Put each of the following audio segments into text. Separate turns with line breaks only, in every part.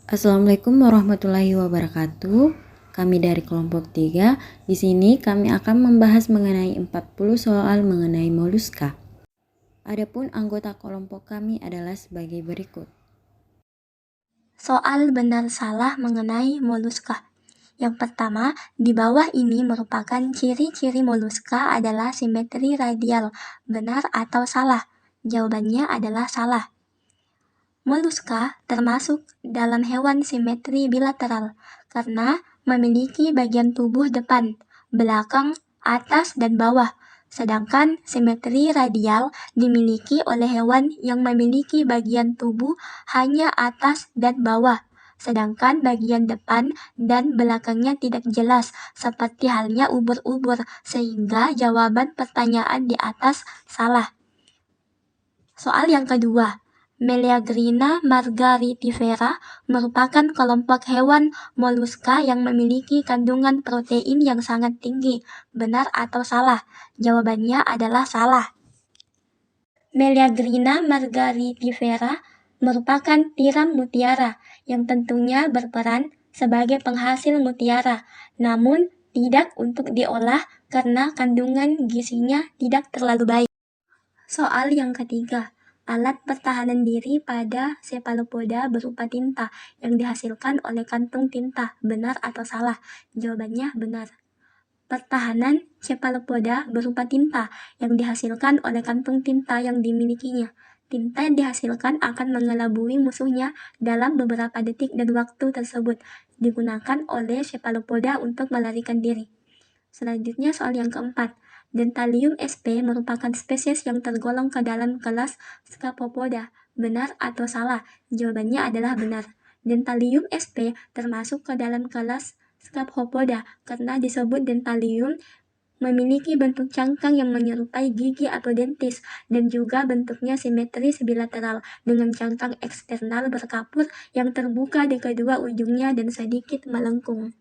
Assalamualaikum warahmatullahi wabarakatuh. Kami dari kelompok 3. Di sini kami akan membahas mengenai 40 soal mengenai moluska. Adapun anggota kelompok kami adalah sebagai berikut.
Soal benar salah mengenai moluska. Yang pertama, di bawah ini merupakan ciri-ciri moluska adalah simetri radial. Benar atau salah? Jawabannya adalah salah. Moluska termasuk dalam hewan simetri bilateral karena memiliki bagian tubuh depan, belakang, atas, dan bawah. Sedangkan simetri radial dimiliki oleh hewan yang memiliki bagian tubuh hanya atas dan bawah. Sedangkan bagian depan dan belakangnya tidak jelas, seperti halnya ubur-ubur, sehingga jawaban pertanyaan di atas salah. Soal yang kedua, Meleagrina margaritifera merupakan kelompok hewan moluska yang memiliki kandungan protein yang sangat tinggi. Benar atau salah? Jawabannya adalah salah. Meleagrina margaritifera merupakan tiram mutiara yang tentunya berperan sebagai penghasil mutiara, namun tidak untuk diolah karena kandungan gizinya tidak terlalu baik. Soal yang ketiga, alat pertahanan diri pada cephalopoda berupa tinta yang dihasilkan oleh kantung tinta. Benar atau salah? Jawabannya benar. Pertahanan cephalopoda berupa tinta yang dihasilkan oleh kantung tinta yang dimilikinya. Tinta yang dihasilkan akan mengelabui musuhnya dalam beberapa detik dan waktu tersebut digunakan oleh cephalopoda untuk melarikan diri. Selanjutnya soal yang keempat, Dentalium sp merupakan spesies yang tergolong ke dalam kelas Scapopoda. Benar atau salah? Jawabannya adalah benar. Dentalium sp termasuk ke dalam kelas Scapopoda karena disebut dentalium memiliki bentuk cangkang yang menyerupai gigi atau dentis dan juga bentuknya simetris bilateral dengan cangkang eksternal berkapur yang terbuka di kedua ujungnya dan sedikit melengkung.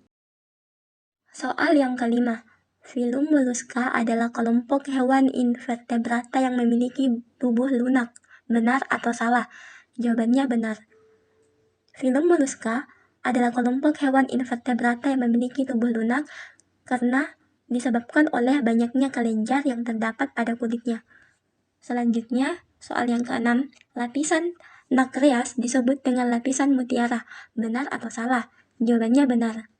Soal yang kelima, filum mollusca adalah kelompok hewan invertebrata yang memiliki tubuh lunak. Benar atau salah? Jawabannya benar. Filum mollusca adalah kelompok hewan invertebrata yang memiliki tubuh lunak karena disebabkan oleh banyaknya kelenjar yang terdapat pada kulitnya. Selanjutnya, soal yang keenam, lapisan nacreas disebut dengan lapisan mutiara. Benar atau salah? Jawabannya benar.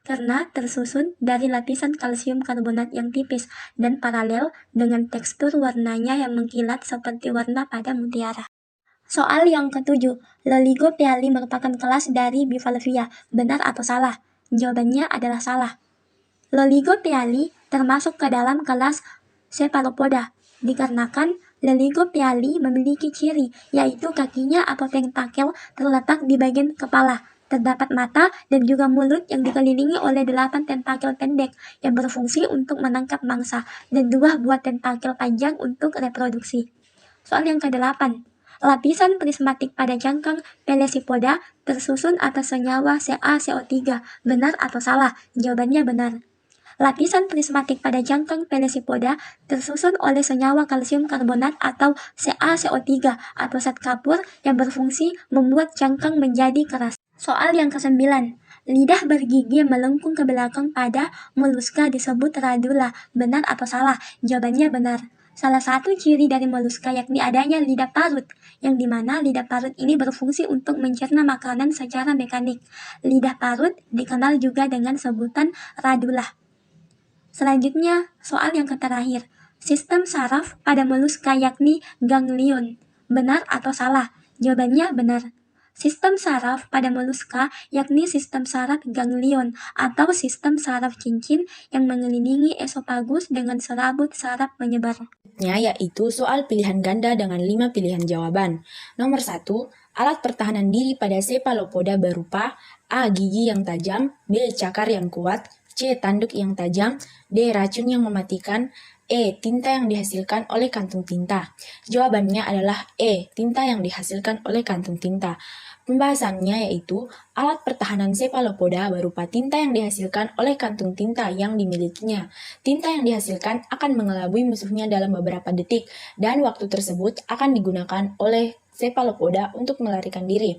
Karena tersusun dari lapisan kalsium karbonat yang tipis dan paralel dengan tekstur warnanya yang mengkilat seperti warna pada mutiara. Soal yang ketujuh, Loligopeali merupakan kelas dari Bivalvia. Benar atau salah? Jawabannya adalah salah. Loligopeali termasuk ke dalam kelas Cephalopoda, dikarenakan Loligopeali memiliki ciri, yaitu kakinya atau tentakel terletak di bagian kepala. Terdapat mata dan juga mulut yang dikelilingi oleh 8 tentakel pendek yang berfungsi untuk menangkap mangsa dan 2 buah tentakel panjang untuk reproduksi. Soal yang ke-8, lapisan prismatik pada cangkang Pelesipoda tersusun atas senyawa CaCO3. Benar atau salah? Jawabannya benar. Lapisan prismatik pada cangkang Pelesipoda tersusun oleh senyawa kalsium karbonat atau CaCO3 atau zat kapur yang berfungsi membuat cangkang menjadi keras. Soal yang ke-9, lidah bergigi melengkung ke belakang pada moluska disebut radula. Benar atau salah? Jawabannya benar. Salah satu ciri dari moluska yakni adanya lidah parut, yang dimana lidah parut ini berfungsi untuk mencerna makanan secara mekanik. Lidah parut dikenal juga dengan sebutan radula. Selanjutnya, soal yang terakhir, sistem saraf pada moluska yakni ganglion. Benar atau salah? Jawabannya benar. Sistem saraf pada moluska yakni sistem saraf ganglion atau sistem saraf cincin yang mengelilingi esofagus dengan serabut saraf penyebar.
Yaitu soal pilihan ganda dengan 5 pilihan jawaban. Nomor 1, alat pertahanan diri pada cephalopoda berupa A. Gigi yang tajam, B. Cakar yang kuat, C. Tanduk yang tajam, D. Racun yang mematikan, E. Tinta yang dihasilkan oleh kantung tinta. Jawabannya adalah E. Tinta yang dihasilkan oleh kantung tinta. Pembahasannya yaitu alat pertahanan cephalopoda berupa tinta yang dihasilkan oleh kantung tinta yang dimilikinya. Tinta yang dihasilkan akan mengelabui musuhnya dalam beberapa detik dan waktu tersebut akan digunakan oleh cephalopoda untuk melarikan diri.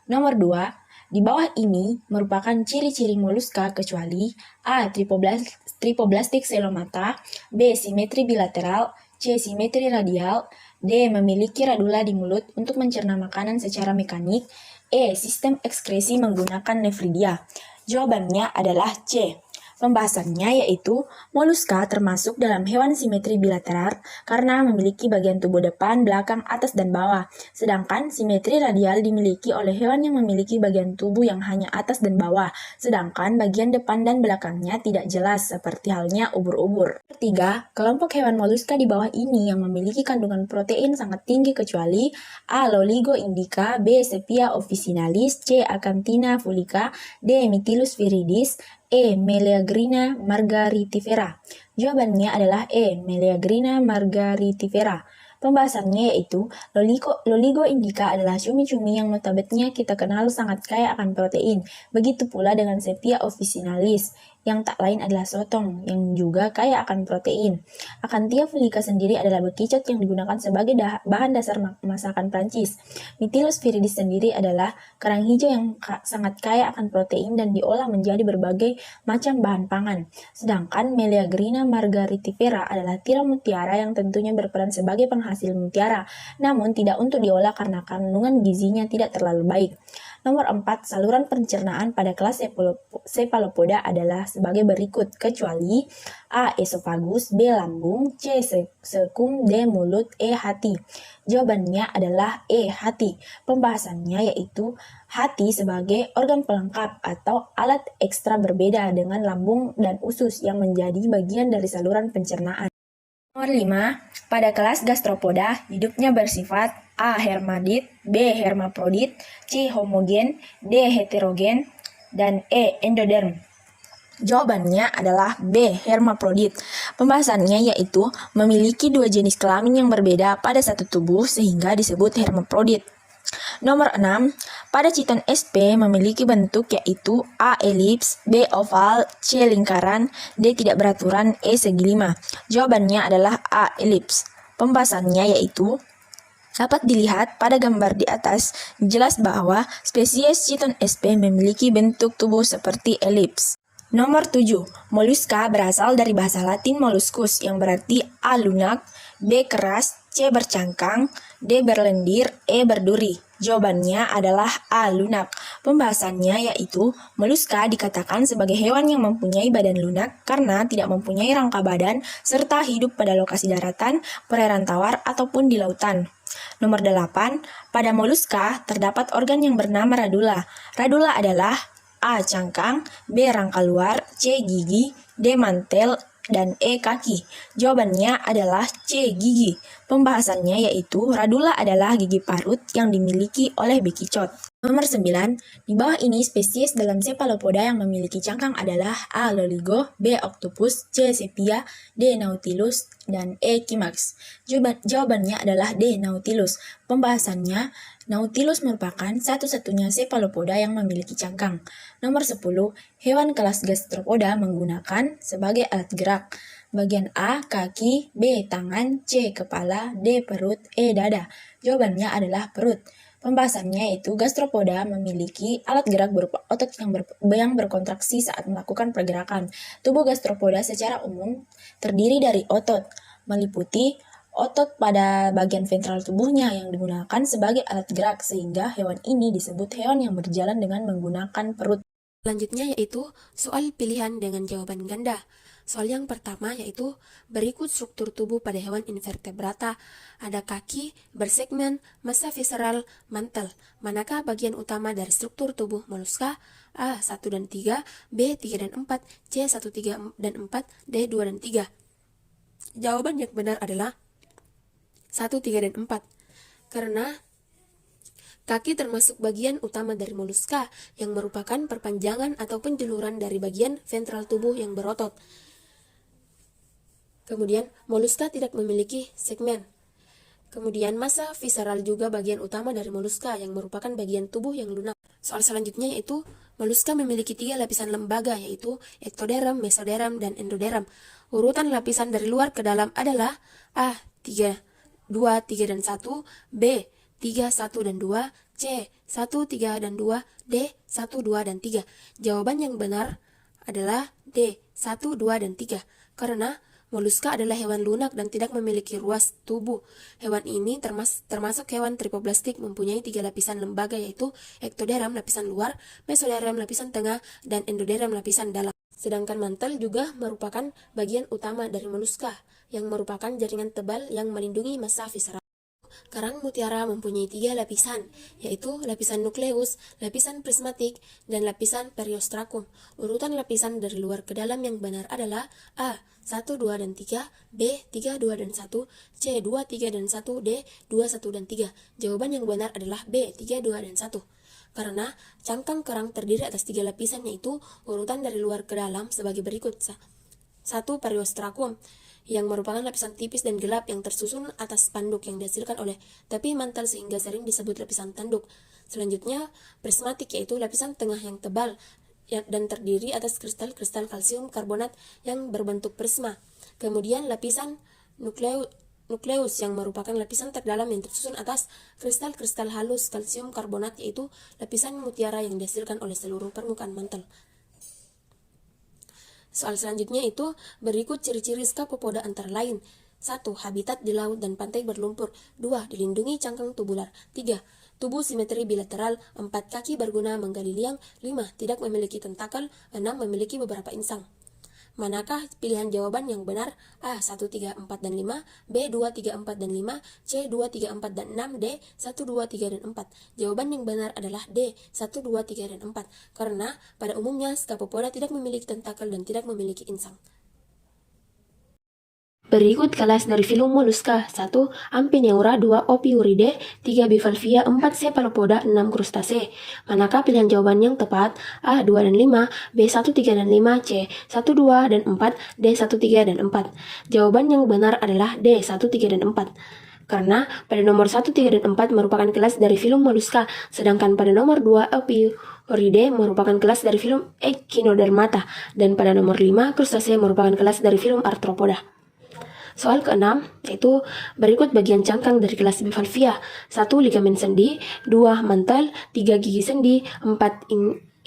Nomor 2, di bawah ini merupakan ciri-ciri moluska kecuali A. Tripoblastik selomata, B. Simetri bilateral, C. Simetri radial, D. Memiliki radula di mulut untuk mencerna makanan secara mekanik, E. Sistem ekskresi menggunakan nefridia. Jawabannya adalah C. Pembahasannya yaitu moluska termasuk dalam hewan simetri bilateral karena memiliki bagian tubuh depan, belakang, atas, dan bawah. Sedangkan simetri radial dimiliki oleh hewan yang memiliki bagian tubuh yang hanya atas dan bawah, sedangkan bagian depan dan belakangnya tidak jelas seperti halnya ubur-ubur. Ketiga, kelompok hewan moluska di bawah ini yang memiliki kandungan protein sangat tinggi kecuali A. Loligo indica, B. Sepia officinalis, C. Acanthina fulica, D. Mytilus viridis, E. Meleagrina margaritifera. Jawabannya adalah E. Meleagrina margaritifera. Pembahasannya yaitu Loligo indica adalah cumi-cumi yang notabene kita kenal sangat kaya akan protein. Begitu pula dengan Sepia officinalis yang tak lain adalah sotong yang juga kaya akan protein. Acanthia fulica sendiri adalah bekicot yang digunakan sebagai bahan dasar masakan Prancis. Mytilus viridis sendiri adalah kerang hijau yang sangat kaya akan protein dan diolah menjadi berbagai macam bahan pangan. Sedangkan Meleagrina margaritifera adalah tiram mutiara yang tentunya berperan sebagai penghasil mutiara, namun tidak untuk diolah karena kandungan gizinya tidak terlalu baik. Nomor 4, saluran pencernaan pada kelas Cephalopoda adalah sebagai berikut, kecuali A. Esofagus, B. Lambung, C. Sekum, D. Mulut, E. Hati. Jawabannya adalah E. Hati. Pembahasannya yaitu hati sebagai organ pelengkap atau alat ekstra berbeda dengan lambung dan usus yang menjadi bagian dari saluran pencernaan. Nomor 5, pada kelas Gastropoda, hidupnya bersifat A. Hermadit, B. Hermaprodit, C. Homogen, D. Heterogen, dan E. Endoderm. Jawabannya adalah B. Hermaprodit. Pembahasannya yaitu memiliki dua jenis kelamin yang berbeda pada satu tubuh sehingga disebut hermaprodit. Nomor 6, pada chiton SP memiliki bentuk yaitu A. Elips, B. Oval, C. Lingkaran, D. Tidak beraturan, E. Segi lima. Jawabannya adalah A. Elips. Pembahasannya yaitu dapat dilihat pada gambar di atas, jelas bahwa spesies chiton SP memiliki bentuk tubuh seperti elips. Nomor 7, moluska berasal dari bahasa Latin molluscus yang berarti A. lunak, B. keras, C. bercangkang, D. berlendir, E. berduri. Jawabannya adalah A. lunak. Pembahasannya yaitu moluska dikatakan sebagai hewan yang mempunyai badan lunak karena tidak mempunyai rangka badan serta hidup pada lokasi daratan, perairan tawar, ataupun di lautan. Nomor 8, pada moluska terdapat organ yang bernama radula. Radula adalah A. cangkang, B. rangka luar, C. gigi, D. mantel, dan E. kaki. Jawabannya adalah C. gigi. Pembahasannya yaitu radula adalah gigi parut yang dimiliki oleh bekicot. Nomor 9, di bawah ini spesies dalam Cephalopoda yang memiliki cangkang adalah A. loligo, B. octopus, C. sepia, D. nautilus, dan E. kimax. Jawabannya adalah D. nautilus. Pembahasannya, Nautilus merupakan satu-satunya cephalopoda yang memiliki cangkang. Nomor 10, hewan kelas Gastropoda menggunakan sebagai alat gerak. Bagian A, kaki, B, tangan, C, kepala, D, perut, E, dada. Jawabannya adalah perut. Pembahasannya yaitu Gastropoda memiliki alat gerak berupa otot yang berkontraksi saat melakukan pergerakan. Tubuh Gastropoda secara umum terdiri dari otot, meliputi otot pada bagian ventral tubuhnya yang digunakan sebagai alat gerak sehingga hewan ini disebut hewan yang berjalan dengan menggunakan perut.
Selanjutnya yaitu soal pilihan dengan jawaban ganda. Soal yang pertama yaitu berikut struktur tubuh pada hewan invertebrata. Ada kaki, bersegmen, massa visceral, mantel. Manakah bagian utama dari struktur tubuh moluska? A. 1 dan 3, B. 3 dan 4, C. 1, 3 dan 4, D. 2 dan 3. Jawaban yang benar adalah 1, 3, dan 4. Karena kaki termasuk bagian utama dari moluska yang merupakan perpanjangan atau penjuluran dari bagian ventral tubuh yang berotot. Kemudian, moluska tidak memiliki segmen. Kemudian, massa visceral juga bagian utama dari moluska yang merupakan bagian tubuh yang lunak. Soal selanjutnya yaitu, moluska memiliki 3 lapisan lembaga yaitu ectoderm, mesoderm, dan endoderm. Urutan lapisan dari luar ke dalam adalah A. 3, 2, 3, dan 1, B. 3, 1, dan 2, C. 1, 3, dan 2. D. 1, 2, dan 3. Jawaban yang benar adalah D. 1, 2, dan 3. Karena moluska adalah hewan lunak dan tidak memiliki ruas tubuh. Hewan ini termasuk hewan tripoblastik, mempunyai 3 lapisan lembaga, yaitu ektoderm lapisan luar, mesoderm lapisan tengah, dan endoderm lapisan dalam. Sedangkan mantel juga merupakan bagian utama dari moluska, yang merupakan jaringan tebal yang melindungi massa visceral. Karang mutiara mempunyai 3 lapisan, yaitu lapisan nukleus, lapisan prismatik, dan lapisan periostrakum. Urutan lapisan dari luar ke dalam yang benar adalah A. 1, 2, dan 3, B. 3, 2, dan 1, C. 2, 3, dan 1, D. 2, 1, dan 3. Jawaban yang benar adalah B. 3, 2, dan 1. Karena cangkang kerang terdiri atas 3 lapisan, yaitu urutan dari luar ke dalam sebagai berikut. 1. Periostrakum, yang merupakan lapisan tipis dan gelap yang tersusun atas panduk yang dihasilkan oleh tepi mantel sehingga sering disebut lapisan tanduk. Selanjutnya, prismatik, yaitu lapisan tengah yang tebal dan terdiri atas kristal-kristal kalsium karbonat yang berbentuk prisma. Kemudian lapisan nukleus yang merupakan lapisan terdalam yang tersusun atas kristal-kristal halus kalsium karbonat, yaitu lapisan mutiara yang dihasilkan oleh seluruh permukaan mantel. Soal selanjutnya itu berikut ciri-ciri scapopoda antara lain. 1. Habitat di laut dan pantai berlumpur. 2. Dilindungi cangkang tubular. 3. Tubuh simetri bilateral. 4. Kaki berguna menggali liang. 5. Tidak memiliki tentakel. 6. Memiliki beberapa insang. Manakah pilihan jawaban yang benar? A. 1, 3, 4, dan 5, B. 2, 3, 4, dan 5, C. 2, 3, 4, dan 6, D. 1, 2, 3, dan 4. Jawaban yang benar adalah D. 1, 2, 3, dan 4. Karena pada umumnya scapopoda tidak memiliki tentakel dan tidak memiliki insang. Berikut kelas dari filum moluska. 1. Amphinoeura. 2. Ophiuridae. 3. Bivalvia. 4. Cephalopoda. 6. Krustase. Manakah pilihan jawaban yang tepat? A. 2 dan 5, B. 1, 3, dan 5, C. 1, 2, dan 4, D. 1, 3, dan 4. Jawaban yang benar adalah D. 1, 3, dan 4. Karena pada nomor 1, 3, dan 4 merupakan kelas dari filum moluska, sedangkan pada nomor 2, Ophiuridae merupakan kelas dari filum Echinodermata, dan pada nomor 5, Krustase merupakan kelas dari filum Arthropoda. Soal ke-6, yaitu berikut bagian cangkang dari kelas Bivalvia. 1. Ligamen sendi. 2. Mantel. 3. Gigi sendi. 4.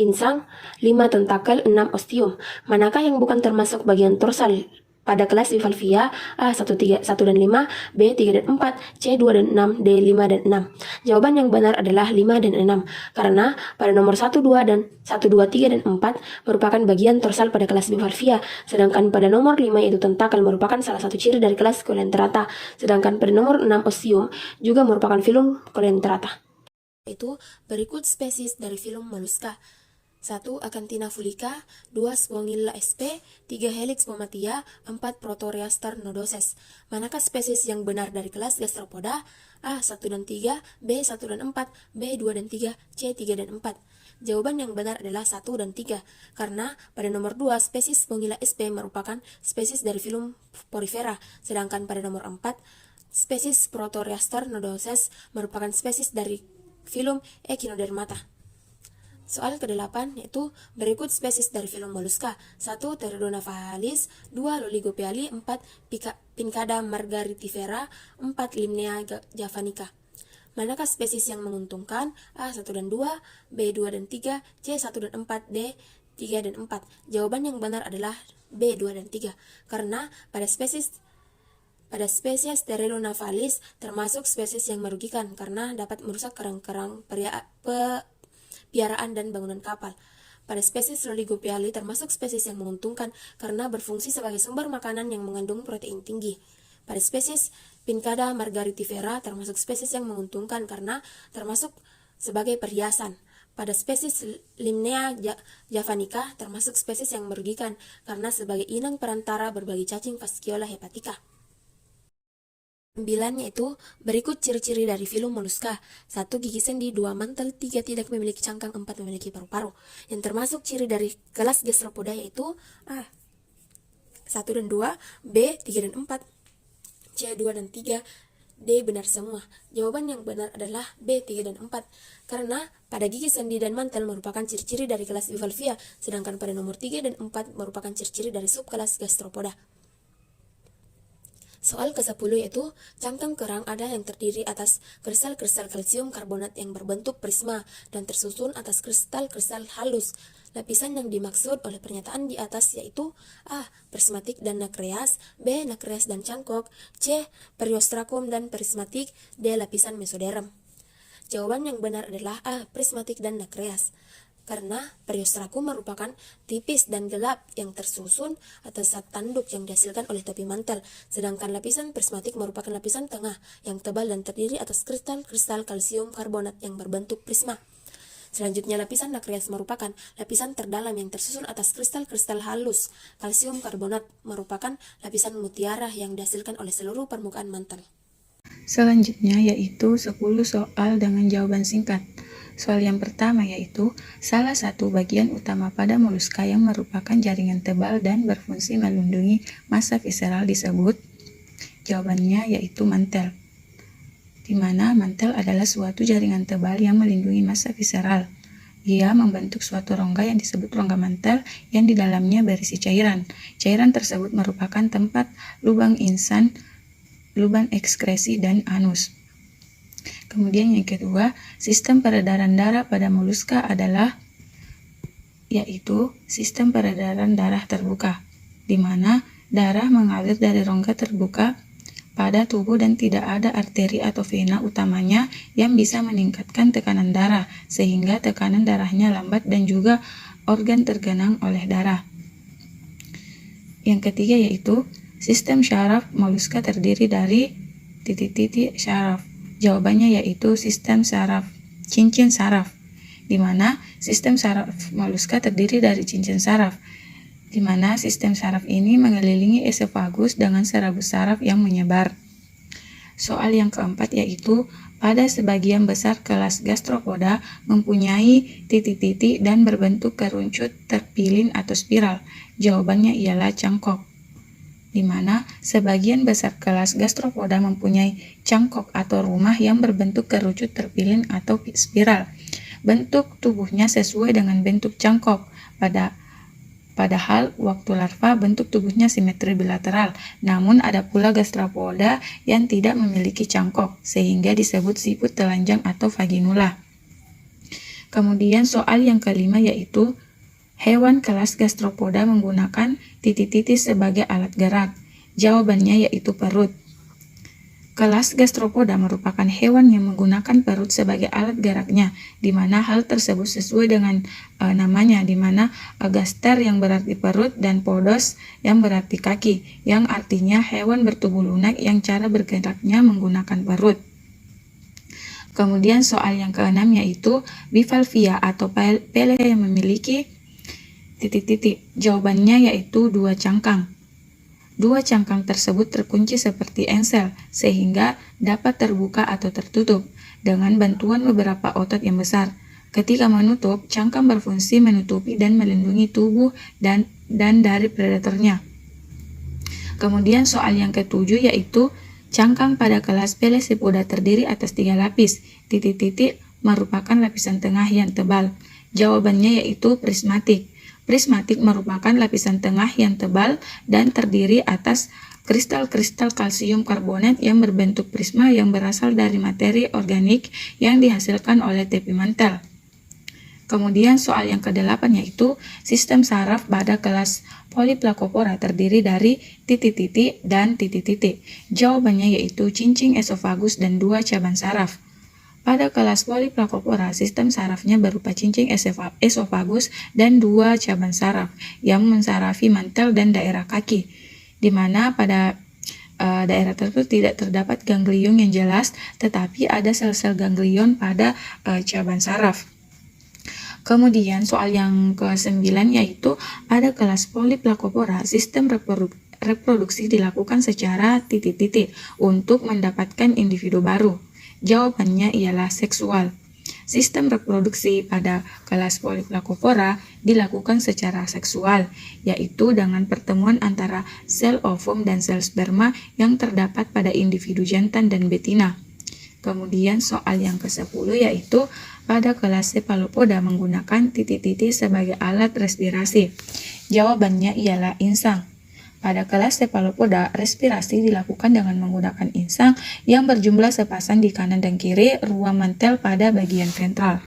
Insang. 5. Tentakel. 6. Ostium. Manakah yang bukan termasuk bagian dorsal pada kelas Bivalvia? A. 1, 3, 1 dan 5, B. 3 dan 4, C. 2 dan 6, D. 5 dan 6. Jawaban yang benar adalah 5 dan 6, karena pada nomor 1, 2, dan 1, 2, 3, dan 4 merupakan bagian dorsal pada kelas Bivalvia, sedangkan pada nomor 5 yaitu tentakel merupakan salah satu ciri dari kelas Coelenterata, sedangkan pada nomor 6 Ostium juga merupakan filum Coelenterata. Itu berikut spesies dari filum moluska. 1. Acanthina fulica, 2. Sphongilla sp, 3. Helix pomatia, 4. Protoreaster nodoses. Manakah spesies yang benar dari kelas Gastropoda? A. 1 dan 3, B. 1 dan 4, B. 2 dan 3, C. 3 dan 4. Jawaban yang benar adalah 1 dan 3, karena pada nomor 2 spesies Sphongilla sp merupakan spesies dari filum Porifera, sedangkan pada nomor 4 spesies Protoreaster nodoses merupakan spesies dari filum Echinodermata. Soal ke-8 yaitu berikut spesies dari filum moluska. 1. Pterodona fahalis, 2. Loligopiali, 4. Pincada margaritifera, 4. Limnea javanica. Manakah spesies yang menguntungkan? A. 1 dan 2, B. 2 dan 3, C. 1 dan 4, D. 3 dan 4. Jawaban yang benar adalah B. 2 dan 3, karena pada spesies Pterodona fahalis termasuk spesies yang merugikan karena dapat merusak kerang-kerang piaraan dan bangunan kapal. Pada spesies Loligopiali termasuk spesies yang menguntungkan karena berfungsi sebagai sumber makanan yang mengandung protein tinggi. Pada spesies Pincada margaritifera termasuk spesies yang menguntungkan karena termasuk sebagai perhiasan. Pada spesies Limnea javanica termasuk spesies yang merugikan karena sebagai inang perantara berbagi cacing Fasciola hepatica. 9 yaitu berikut ciri-ciri dari filum moluska. 1. Gigi sendi, 2. Mantel, 3. Tidak memiliki cangkang, 4. Memiliki paru-paru. Yang termasuk ciri dari kelas Gastropoda yaitu A. 1 dan 2, B. 3 dan 4, C. 2 dan 3, D. Benar semua. Jawaban yang benar adalah B. 3 dan 4, karena pada gigi sendi dan mantel merupakan ciri-ciri dari kelas Bivalvia, sedangkan pada nomor 3 dan 4 merupakan ciri-ciri dari subkelas Gastropoda. Soal ke-10 yaitu cangkang kerang ada yang terdiri atas kristal-kristal kalsium karbonat yang berbentuk prisma dan tersusun atas kristal-kristal halus. Lapisan yang dimaksud oleh pernyataan di atas yaitu A. Prismatik dan nakreas, B. Nakreas dan cangkok, C. Periostrakum dan prismatik, D. Lapisan mesoderm. Jawaban yang benar adalah A. Prismatik dan nakreas. Karena periostrakum merupakan tipis dan gelap yang tersusun atas zat tanduk yang dihasilkan oleh tepi mantel, sedangkan lapisan prismatik merupakan lapisan tengah yang tebal dan terdiri atas kristal-kristal kalsium karbonat yang berbentuk prisma. Selanjutnya, lapisan nakreas merupakan lapisan terdalam yang tersusun atas kristal-kristal halus. Kalsium karbonat merupakan lapisan mutiara yang dihasilkan oleh seluruh permukaan mantel.
Selanjutnya yaitu 10 soal dengan jawaban singkat. Soal yang pertama yaitu salah satu bagian utama pada moluska yang merupakan jaringan tebal dan berfungsi melindungi massa visceral disebut. Jawabannya yaitu mantel, di mana mantel adalah suatu jaringan tebal yang melindungi massa visceral. Ia membentuk suatu rongga yang disebut rongga mantel yang di dalamnya berisi cairan. Cairan tersebut merupakan tempat lubang insan, lubang ekskresi, dan anus. Kemudian yang kedua, sistem peredaran darah pada moluska adalah yaitu sistem peredaran darah terbuka, di mana darah mengalir dari rongga terbuka pada tubuh dan tidak ada arteri atau vena utamanya yang bisa meningkatkan tekanan darah, sehingga tekanan darahnya lambat dan juga organ tergenang oleh darah. Yang ketiga yaitu sistem syaraf moluska terdiri dari titik-titik syaraf. Jawabannya yaitu sistem saraf, cincin saraf, di mana sistem saraf moluska terdiri dari cincin saraf, di mana sistem saraf ini mengelilingi esofagus dengan serabut saraf yang menyebar. Soal yang keempat yaitu pada sebagian besar kelas gastropoda mempunyai titik-titik dan berbentuk kerucut terpilin atau spiral. Jawabannya ialah cangkok, di mana sebagian besar kelas gastropoda mempunyai cangkok atau rumah yang berbentuk kerucut terpilin atau spiral. Bentuk tubuhnya sesuai dengan bentuk cangkok. Padahal waktu larva bentuk tubuhnya simetri bilateral. Namun ada pula gastropoda yang tidak memiliki cangkok, sehingga disebut siput telanjang atau vaginula. Kemudian soal yang kelima yaitu hewan kelas gastropoda menggunakan titik-titik sebagai alat gerak. Jawabannya yaitu perut. Kelas gastropoda merupakan hewan yang menggunakan perut sebagai alat geraknya, di mana hal tersebut sesuai dengan namanya, di mana gaster yang berarti perut dan podos yang berarti kaki, yang artinya hewan bertubuh lunak yang cara bergeraknya menggunakan perut. Kemudian soal yang keenam yaitu bivalvia atau pele yang memiliki titik-titik. Jawabannya yaitu dua cangkang. Dua cangkang tersebut terkunci seperti engsel sehingga dapat terbuka atau tertutup dengan bantuan beberapa otot yang besar. Ketika menutup, cangkang berfungsi menutupi dan melindungi tubuh dan dari predatornya. Kemudian soal yang ketujuh yaitu cangkang pada kelas Pelecypoda terdiri atas 3 lapis. Titik-titik merupakan lapisan tengah yang tebal. Jawabannya yaitu prismatik. Prismatik merupakan lapisan tengah yang tebal dan terdiri atas kristal-kristal kalsium karbonat yang berbentuk prisma yang berasal dari materi organik yang dihasilkan oleh tepi mantel. Kemudian soal yang ke-8 yaitu sistem saraf pada kelas Polyplacopora terdiri dari titik-titik dan titik-titik. Jawabannya yaitu cincin esofagus dan 2 cabang saraf. Pada kelas Polyplacopora, sistem sarafnya berupa cincin esofagus dan 2 cabang saraf yang mensarafi mantel dan daerah kaki, di mana pada daerah tersebut tidak terdapat ganglion yang jelas, tetapi ada sel-sel ganglion pada cabang saraf. Kemudian soal yang ke-9 yaitu pada kelas Polyplacopora, sistem reproduksi dilakukan secara titik-titik untuk mendapatkan individu baru. Jawabannya ialah seksual. Sistem reproduksi pada kelas Polyplacopora dilakukan secara seksual, yaitu dengan pertemuan antara sel ovum dan sel sperma yang terdapat pada individu jantan dan betina. Kemudian soal yang ke-10 yaitu pada kelas Cephalopoda menggunakan titik-titik sebagai alat respirasi. Jawabannya ialah insang. Pada kelas cephalopoda, respirasi dilakukan dengan menggunakan insang yang berjumlah sepasang di kanan dan kiri ruang mantel pada bagian ventral.